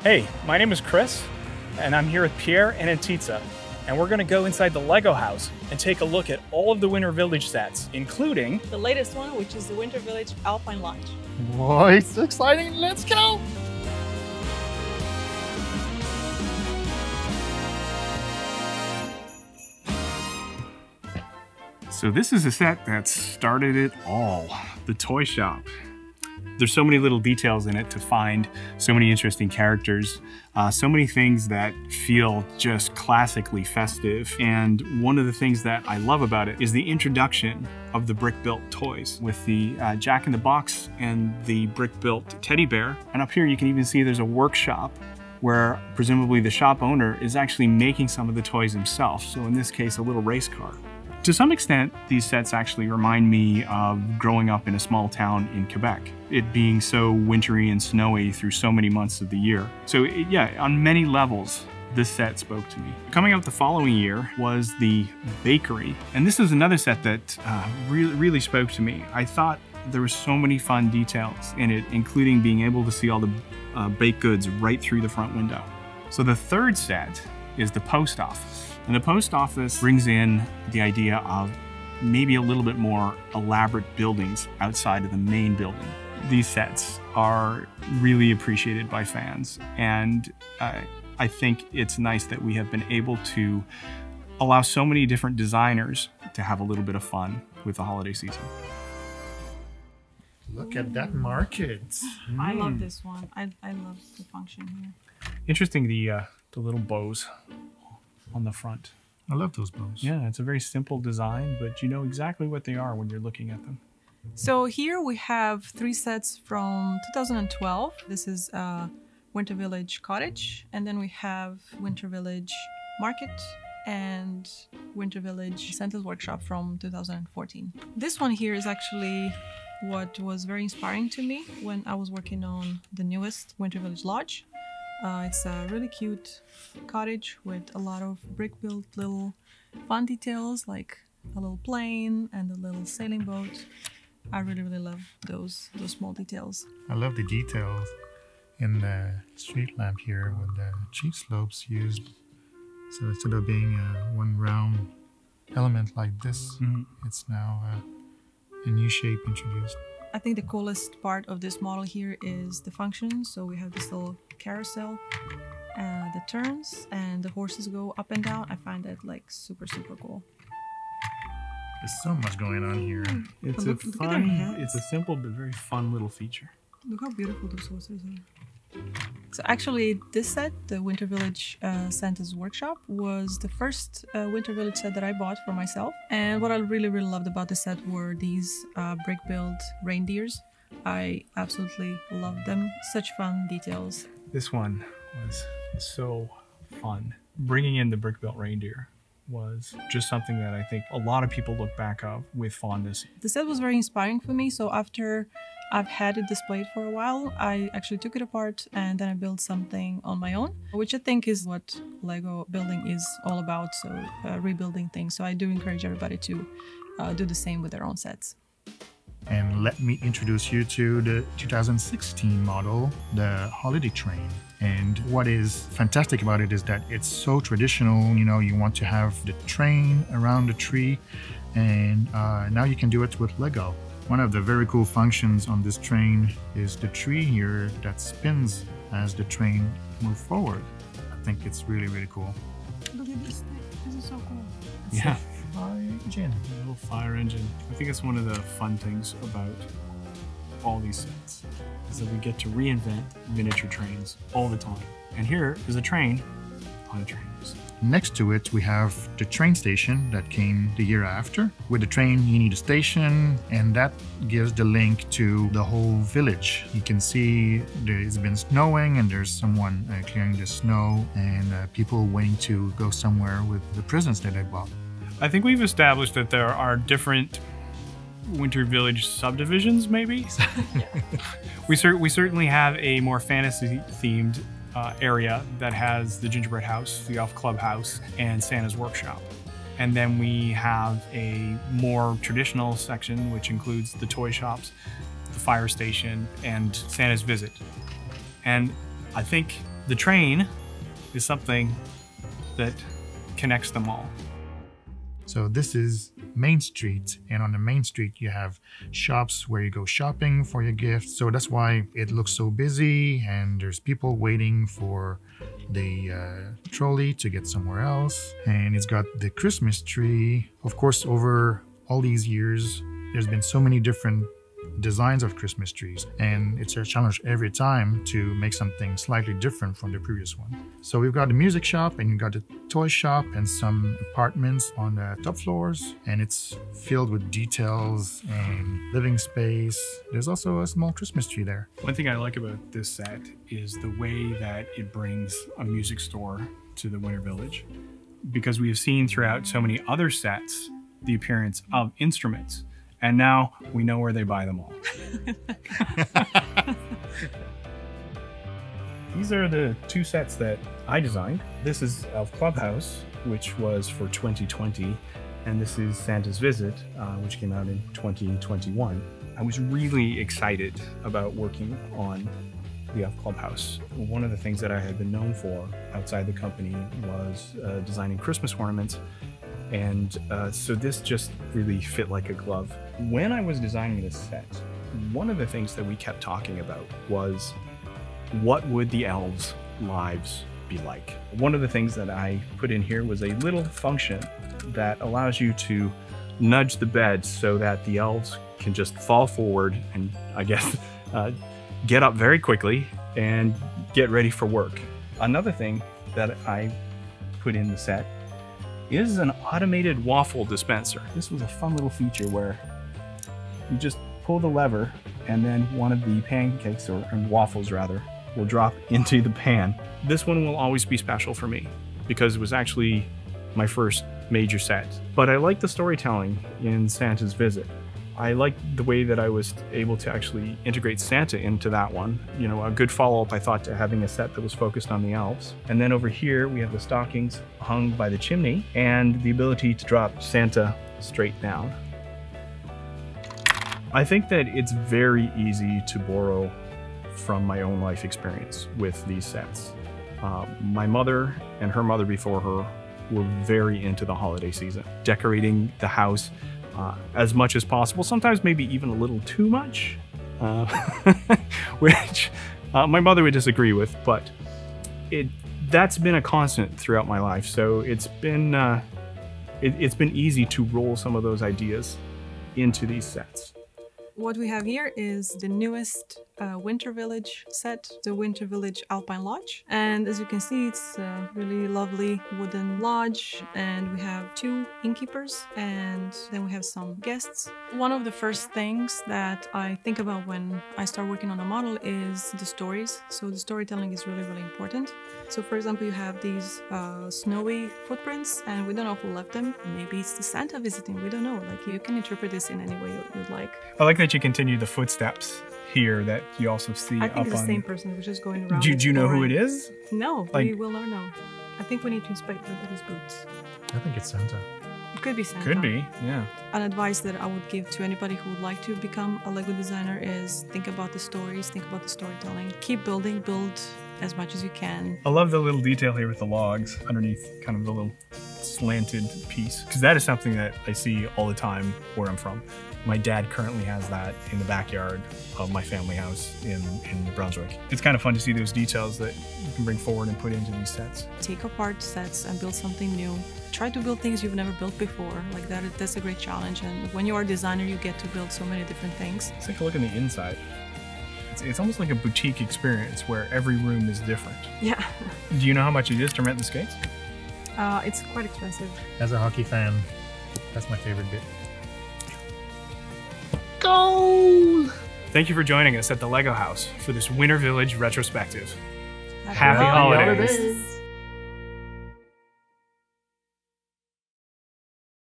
Hey, my name is Chris, and I'm here with Pierre and Antica, and we're gonna go inside the LEGO house and take a look at all of the Winter Village sets, including the latest one, which is the Winter Village Alpine Lodge. Whoa, it's exciting, let's go! So this is a set that started it all, the toy shop. There's so many little details in it to find, so many interesting characters, so many things that feel just classically festive. And one of the things that I love about it is the introduction of the brick-built toys with the Jack-in-the-Box and the brick-built teddy bear. And up here you can even see there's a workshop where presumably the shop owner is actually making some of the toys himself. So in this case, a little race car. To some extent, these sets actually remind me of growing up in a small town in Quebec, it being so wintry and snowy through so many months of the year. So yeah, on many levels, this set spoke to me. Coming out the following year was the bakery. And this is another set that really spoke to me. I thought there were so many fun details in it, including being able to see all the baked goods right through the front window. So the third set is the post office. And the post office brings in the idea of maybe a little bit more elaborate buildings outside of the main building. These sets are really appreciated by fans, and I think it's nice that we have been able to allow so many different designers to have a little bit of fun with the holiday season. Look at that market. I love this one. I love the function here. Interesting, the little bows on the front. I love those bows. Yeah, it's a very simple design, but you know exactly what they are when you're looking at them. So here we have 3 sets from 2012. This is Winter Village Cottage, and then we have Winter Village Market and Winter Village Santa's Workshop from 2014. This one here is actually what was very inspiring to me when I was working on the newest Winter Village Lodge. It's a really cute cottage with a lot of brick-built little fun details, like a little plane and a little sailing boat. I really love those small details. I love the details in the street lamp here with the cheap slopes used. So instead of being one round element like this, it's now a new shape introduced. I think the coolest part of this model here is the function. So we have this little carousel, the turns, and the horses go up and down. I find that like super cool. There's so much going on here. It's it's a simple but very fun little feature. Look how beautiful those horses are. So actually this set, the Winter Village Santa's Workshop, was the first Winter Village set that I bought for myself. And what I really loved about the set were these brick-built reindeers. I absolutely loved them. Such fun details. This one was so fun. Bringing in the brick-built reindeer was just something that I think a lot of people look back of with fondness. The set was very inspiring for me, so after I've had it displayed for a while, I actually took it apart and then I built something on my own, which I think is what Lego building is all about, so rebuilding things. So I do encourage everybody to do the same with their own sets. And let me introduce you to the 2016 model, the holiday train. And what is fantastic about it is that it's so traditional. You know, you want to have the train around the tree, and now you can do it with Lego. One of the very cool functions on this train is the tree here that spins as the train moves forward. I think it's really cool. Look at this thing. This is so cool. Yeah. Fire engine. A little fire engine. I think it's one of the fun things about all these sets is that we get to reinvent miniature trains all the time. And here is a train on a train. Next to it, we have the train station that came the year after. With the train, you need a station, and that gives the link to the whole village. You can see it's been snowing, and there's someone clearing the snow, and people waiting to go somewhere with the presents that they bought. I think we've established that there are different Winter Village subdivisions, maybe? We certainly have a more fantasy-themed area that has the gingerbread house, the elf clubhouse, and Santa's workshop. And then we have a more traditional section, which includes the toy shops, the fire station, and Santa's visit. And I think The train is something that connects them all. So this is Main Street, and on the Main Street you have shops where you go shopping for your gifts. So that's why it looks so busy, and there's people waiting for the trolley to get somewhere else. And it's got the Christmas tree. Of course, over all these years, there's been so many different designs of Christmas trees, and it's a challenge every time to make something slightly different from the previous one. So we've got the music shop, and you've got the toy shop and some apartments on the top floors, and it's filled with details and living space. There's also a small Christmas tree there. One thing I like about this set is the way that it brings a music store to the Winter Village, because we have seen throughout so many other sets the appearance of instruments. And now we know where they buy them all. These are the two sets that I designed. This is of Clubhouse, which was for 2020. And this is Santa's Visit, which came out in 2021. I was really excited about working on the Elf Clubhouse. One of the things that I had been known for outside the company was designing Christmas ornaments. And so this just really fit like a glove. When I was designing this set, one of the things that we kept talking about was, what would the elves' lives be like? One of the things that I put in here was a little function that allows you to nudge the bed so that the elves can just fall forward and, I guess, get up very quickly and get ready for work. Another thing that I put in the set is an automated waffle dispenser. This was a fun little feature where you just pull the lever and then one of the pancakes, or waffles rather, will drop into the pan. This one will always be special for me because it was actually my first major set. But I like the storytelling in Santa's Visit. I liked the way that I was able to actually integrate Santa into that one. You know, a good follow-up, I thought, to having a set that was focused on the elves. And then over here, we have the stockings hung by the chimney and the ability to drop Santa straight down. I think that it's very easy to borrow from my own life experience with these sets. My mother and her mother before her were very into the holiday season, decorating the house as much as possible, sometimes maybe even a little too much, which my mother would disagree with, but that's been a constant throughout my life. So it's been easy to roll some of those ideas into these sets. What we have here is the newest Winter Village set, the Winter Village Alpine Lodge. And as you can see, it's a really lovely wooden lodge, and we have 2 innkeepers, and then we have some guests. One of the first things that I think about when I start working on a model is the stories. So the storytelling is really, really important. So for example, you have these snowy footprints, and we don't know who left them. Maybe it's the Santa visiting, we don't know. Like, you can interpret this in any way you'd like. I like that you continue the footsteps here that you also see I think up it's the on... same person who's just going around. Do you know who it is? No, Like... we will not know. I think we need to inspect everybody's boots. I think it's Santa. It could be Santa. Could be, yeah. An advice that I would give to anybody who would like to become a LEGO designer is think about the stories, think about the storytelling. Keep building, build as much as you can. I love the little detail here with the logs underneath kind of the little slanted piece, because that is something that I see all the time where I'm from. My dad currently has that in the backyard of my family house in Brunswick. It's kind of fun to see those details that you can bring forward and put into these sets. Take apart sets and build something new. Try to build things you've never built before. Like that's a great challenge. And when you are a designer, you get to build so many different things. Let's take a look on the inside. It's almost like a boutique experience where every room is different. Yeah. Do you know how much it is to rent the skates? It's quite expensive. As a hockey fan, that's my favorite bit. Go! Thank you for joining us at the LEGO House for this Winter Village retrospective. Happy holidays.